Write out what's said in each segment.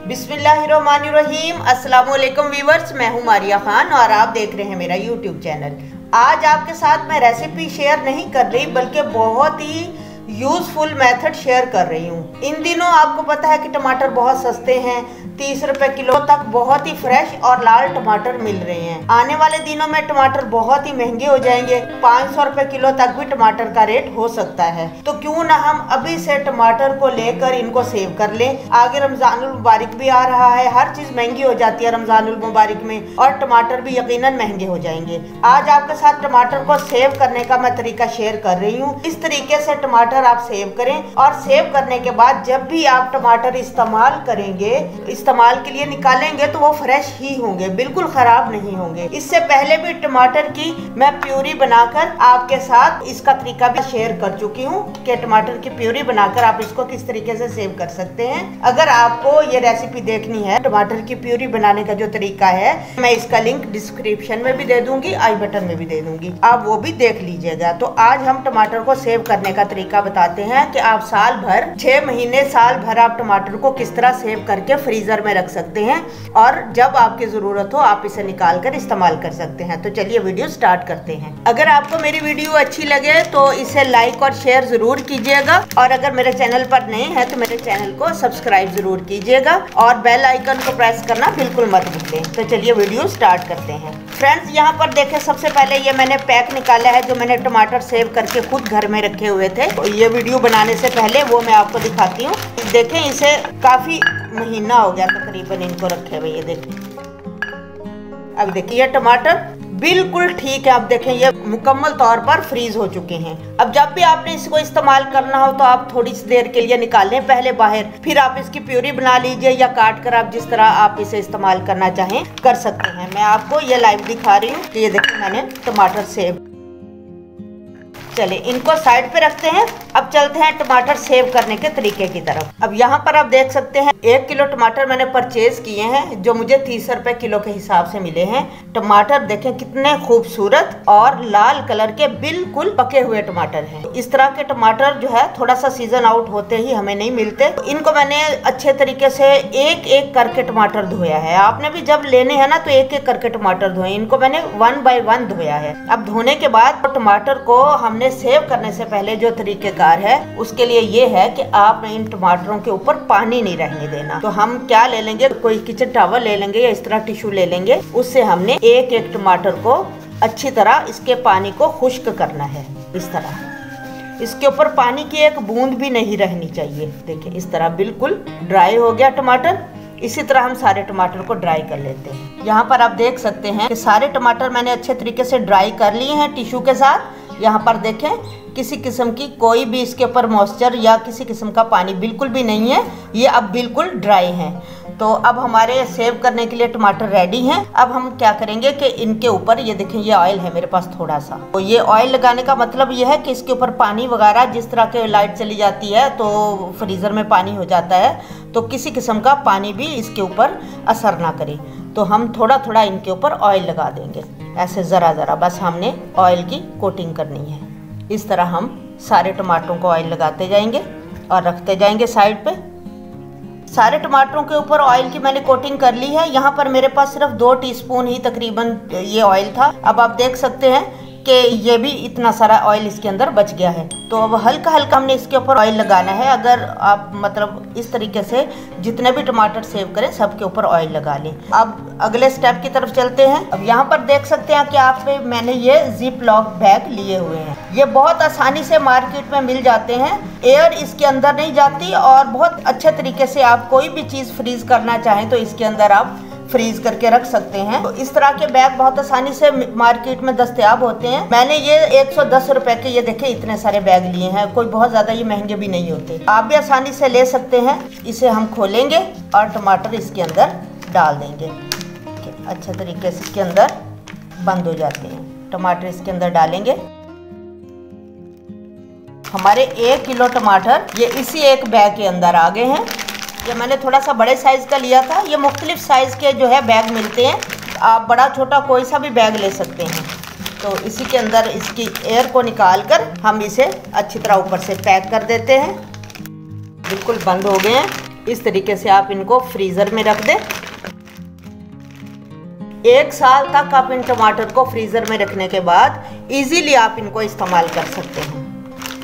बिस्मिल्लाहिर्रहमानिर्रहीम। अस्सलाम वालेकुम व्यूअर्स, मैं हूं मारिया खान और आप देख रहे हैं मेरा यूट्यूब चैनल। आज आपके साथ मैं रेसिपी शेयर नहीं कर रही बल्कि बहुत ही यूजफुल मेथड शेयर कर रही हूँ। इन दिनों आपको पता है कि टमाटर बहुत सस्ते हैं, 30 रुपए किलो तक बहुत ही फ्रेश और लाल टमाटर मिल रहे हैं। आने वाले दिनों में टमाटर बहुत ही महंगे हो जाएंगे, 500 रुपए किलो तक भी टमाटर का रेट हो सकता है। तो क्यों ना हम अभी से टमाटर को लेकर इनको सेव कर लें। आगे रमजानुल मुबारक भी आ रहा है, हर चीज महंगी हो जाती है रमजानुल मुबारक में और टमाटर भी यकीनन महंगे हो जाएंगे। आज आपके साथ टमाटर को सेव करने का मैं तरीका शेयर कर रही हूँ। इस तरीके से टमाटर आप सेव करें और सेव करने के बाद जब भी आप टमाटर इस्तेमाल करेंगे, इस्तेमाल के लिए निकालेंगे तो वो फ्रेश ही होंगे, बिल्कुल खराब नहीं होंगे। इससे पहले भी टमाटर की मैं प्यूरी बनाकर आपके साथ इसका तरीका भी शेयर कर चुकी हूँ कि टमाटर की प्यूरी बनाकर आप इसको किस तरीके से सेव कर सकते हैं। अगर आपको ये रेसिपी देखनी है, टमाटर की प्यूरी बनाने का जो तरीका है, मैं इसका लिंक डिस्क्रिप्शन में भी दे दूंगी, आई बटन में भी दे दूंगी, आप वो भी देख लीजिएगा। तो आज हम टमाटर को सेव करने का तरीका बताते हैं कि आप साल भर 6 महीने साल भर आप टमाटर को किस तरह सेव करके फ्रीजर में रख सकते हैं और जब आपकी जरूरत हो आप इसे निकाल कर इस्तेमाल कर सकते हैं। तो चलिए वीडियो स्टार्ट करते हैं। अगर आपको मेरी वीडियो अच्छी लगे तो इसे लाइक और शेयर जरूर कीजिएगा और अगर मेरे चैनल पर नए हैं तो मेरे चैनल को सब्सक्राइब जरूर कीजिएगा और बेल आइकन को प्रेस करना बिल्कुल मत भूलें। तो चलिए वीडियो स्टार्ट करते हैं। फ्रेंड्स, यहाँ पर देखें, सबसे पहले ये मैंने पैक निकाला है जो मैंने टमाटर सेव करके खुद घर में रखे हुए थे। तो ये वीडियो बनाने से पहले वो मैं आपको दिखाती हूँ। देखें, इसे काफी महीना हो गया तकरीबन इनको रखे हुए। ये देखें, अब देखिए ये टमाटर बिल्कुल ठीक है। अब देखें ये मुकम्मल तौर पर फ्रीज हो चुके हैं। अब जब भी आपने इसको इस्तेमाल करना हो तो आप थोड़ी सी देर के लिए निकालें पहले बाहर, फिर आप इसकी प्यूरी बना लीजिए या काट कर आप जिस तरह आप इसे इस्तेमाल करना चाहें कर सकते हैं। मैं आपको ये लाइव दिखा रही हूँ कि ये देखें मैंने टमाटर सेव। चले इनको साइड पे रखते हैं। अब चलते हैं टमाटर सेव करने के तरीके की तरफ। अब यहाँ पर आप देख सकते हैं 1 किलो टमाटर मैंने परचेज किए हैं जो मुझे 30 रुपए किलो के हिसाब से मिले हैं। टमाटर देखें कितने खूबसूरत और लाल कलर के बिल्कुल पके हुए टमाटर हैं। इस तरह के टमाटर जो है थोड़ा सा सीजन आउट होते ही हमें नहीं मिलते। इनको मैंने अच्छे तरीके से एक एक करके टमाटर धोया है। आपने भी जब लेने हैं ना तो एक एक करके टमाटर धोए। इनको मैंने 1 बाय 1 धोया है। अब धोने के बाद टमाटर को हमने सेव करने से पहले जो तरीकेकार है उसके लिए ये है कि आपने इन टमाटरों के ऊपर पानी नहीं रहने देना। तो हम क्या ले लेंगे, कोई किचन टॉवल ले लेंगे या इस तरह टिश्यू ले लेंगे। उससे हमने एक एक टमाटर को अच्छी तरह इसके पानी को खुश्क करना है। इस तरह इसके ऊपर पानी की एक बूंद भी नहीं रहनी चाहिए। देखिए इस तरह बिल्कुल ड्राई हो गया टमाटर। इसी तरह हम सारे टमाटर को ड्राई कर लेते हैं। यहाँ पर आप देख सकते हैं कि सारे टमाटर मैंने अच्छे तरीके से ड्राई कर लिए हैं टिश्यू के साथ। यहाँ पर देखें किसी किस्म की कोई भी इसके ऊपर मॉइस्चर या किसी किस्म का पानी बिल्कुल भी नहीं है। ये अब बिल्कुल ड्राई हैं। तो अब हमारे सेव करने के लिए टमाटर रेडी हैं। अब हम क्या करेंगे कि इनके ऊपर ये देखें ये ऑयल है मेरे पास थोड़ा सा। तो ये ऑयल लगाने का मतलब ये है कि इसके ऊपर पानी वगैरह जिस तरह के लाइट चली जाती है तो फ्रीज़र में पानी हो जाता है, तो किसी किस्म का पानी भी इसके ऊपर असर ना करे। तो हम थोड़ा थोड़ा इनके ऊपर ऑयल लगा देंगे, ऐसे ज़रा ज़रा, बस हमने ऑयल की कोटिंग करनी है। इस तरह हम सारे टमाटरों को ऑयल लगाते जाएंगे और रखते जाएंगे साइड पे। सारे टमाटरों के ऊपर ऑयल की मैंने कोटिंग कर ली है। यहाँ पर मेरे पास सिर्फ 2 टीस्पून ही तकरीबन ये ऑयल था। अब आप देख सकते हैं कि ये भी इतना सारा ऑयल इसके अंदर बच गया है। तो अब हल्का हल्का हमने इसके ऊपर ऑयल लगाना है। अगर आप मतलब इस तरीके से जितने भी टमाटर सेव करें सबके ऊपर ऑयल लगा लें। अब अगले स्टेप की तरफ चलते हैं। अब यहाँ पर देख सकते हैं कि आप मैंने ये जिप लॉक बैग लिए हुए हैं। ये बहुत आसानी से मार्केट में मिल जाते हैं। एयर इसके अंदर नहीं जाती और बहुत अच्छे तरीके से आप कोई भी चीज़ फ्रीज करना चाहें तो इसके अंदर आप फ्रीज करके रख सकते हैं। तो इस तरह के बैग बहुत आसानी से मार्केट में दस्तयाब होते हैं। मैंने ये 110 रुपए के ये देखे इतने सारे बैग लिए हैं। कोई बहुत ज्यादा ये महंगे भी नहीं होते, आप भी आसानी से ले सकते हैं। इसे हम खोलेंगे और टमाटर इसके अंदर डाल देंगे। अच्छे तरीके से इसके अंदर बंद हो जाते हैं। टमाटर इसके अंदर डालेंगे। हमारे 1 किलो टमाटर ये इसी एक बैग के अंदर आ गए हैं। ये मैंने थोड़ा सा बड़े साइज़ का लिया था। ये मुख्तलिफ साइज़ के जो है बैग मिलते हैं, आप बड़ा छोटा कोई सा भी बैग ले सकते हैं। तो इसी के अंदर इसकी एयर को निकाल कर हम इसे अच्छी तरह ऊपर से पैक कर देते हैं। बिल्कुल बंद हो गए हैं। इस तरीके से आप इनको फ्रीज़र में रख दें। 1 साल तक आप इन टमाटर को फ्रीज़र में रखने के बाद इजीली आप इनको इस्तेमाल कर सकते हैं।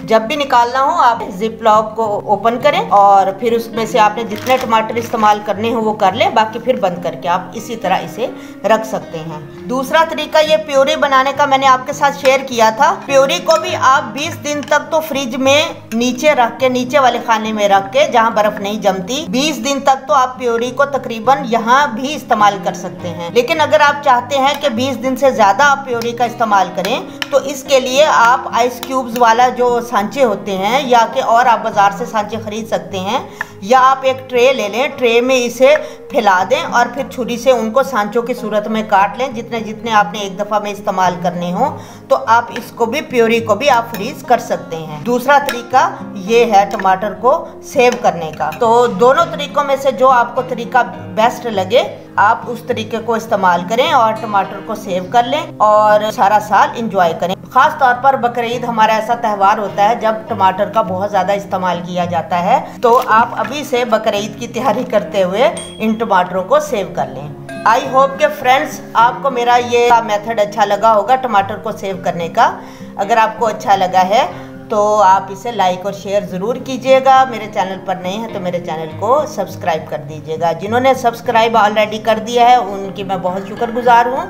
जब भी निकालना हो आप जिप लॉक को ओपन करें और फिर उसमें से आपने जितने टमाटर इस्तेमाल करने हो वो कर लें, बाकी फिर बंद करके आप इसी तरह इसे रख सकते हैं। दूसरा तरीका ये प्योरी बनाने का मैंने आपके साथ शेयर किया था। प्योरी को भी आप 20 दिन तक तो फ्रिज में नीचे रख के, नीचे वाले खाने में रख के जहाँ बर्फ नहीं जमती, 20 दिन तक तो आप प्योरी को तकरीबन यहाँ भी इस्तेमाल कर सकते हैं। लेकिन अगर आप चाहते हैं कि 20 दिन से ज्यादा आप प्योरी का इस्तेमाल करें तो इसके लिए आप आइस क्यूब्स वाला जो सांचे होते हैं या कि और आप बाजार से सांचे खरीद सकते हैं, या आप एक ट्रे ले लें, ट्रे में इसे फैला दें और फिर छुरी से उनको सांचों की सूरत में काट लें। जितने जितने आपने एक दफ़ा में इस्तेमाल करने हो तो आप इसको भी, प्योरी को भी आप फ्रीज कर सकते हैं। दूसरा तरीका ये है टमाटर को सेव करने का। तो दोनों तरीकों में से जो आपको तरीका बेस्ट लगे आप उस तरीके को इस्तेमाल करें और टमाटर को सेव कर लें और सारा साल इंजॉय करें। खास तौर पर बकरीद हमारा ऐसा त्यौहार होता है जब टमाटर का बहुत ज़्यादा इस्तेमाल किया जाता है, तो आप अभी से बकरीद की तैयारी करते हुए इन टमाटरों को सेव कर लें। आई होप के फ्रेंड्स आपको मेरा ये मेथड अच्छा लगा होगा टमाटर को सेव करने का। अगर आपको अच्छा लगा है तो आप इसे लाइक और शेयर ज़रूर कीजिएगा। मेरे चैनल पर नए हैं तो मेरे चैनल को सब्सक्राइब कर दीजिएगा। जिन्होंने सब्सक्राइब ऑलरेडी कर दिया है उनकी मैं बहुत शुक्रगुजार हूँ।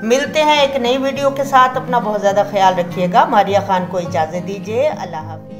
मिलते हैं एक नई वीडियो के साथ। अपना बहुत ज़्यादा ख्याल रखिएगा। मारिया खान को इजाज़त दीजिए। अल्लाह हाफ़िज़।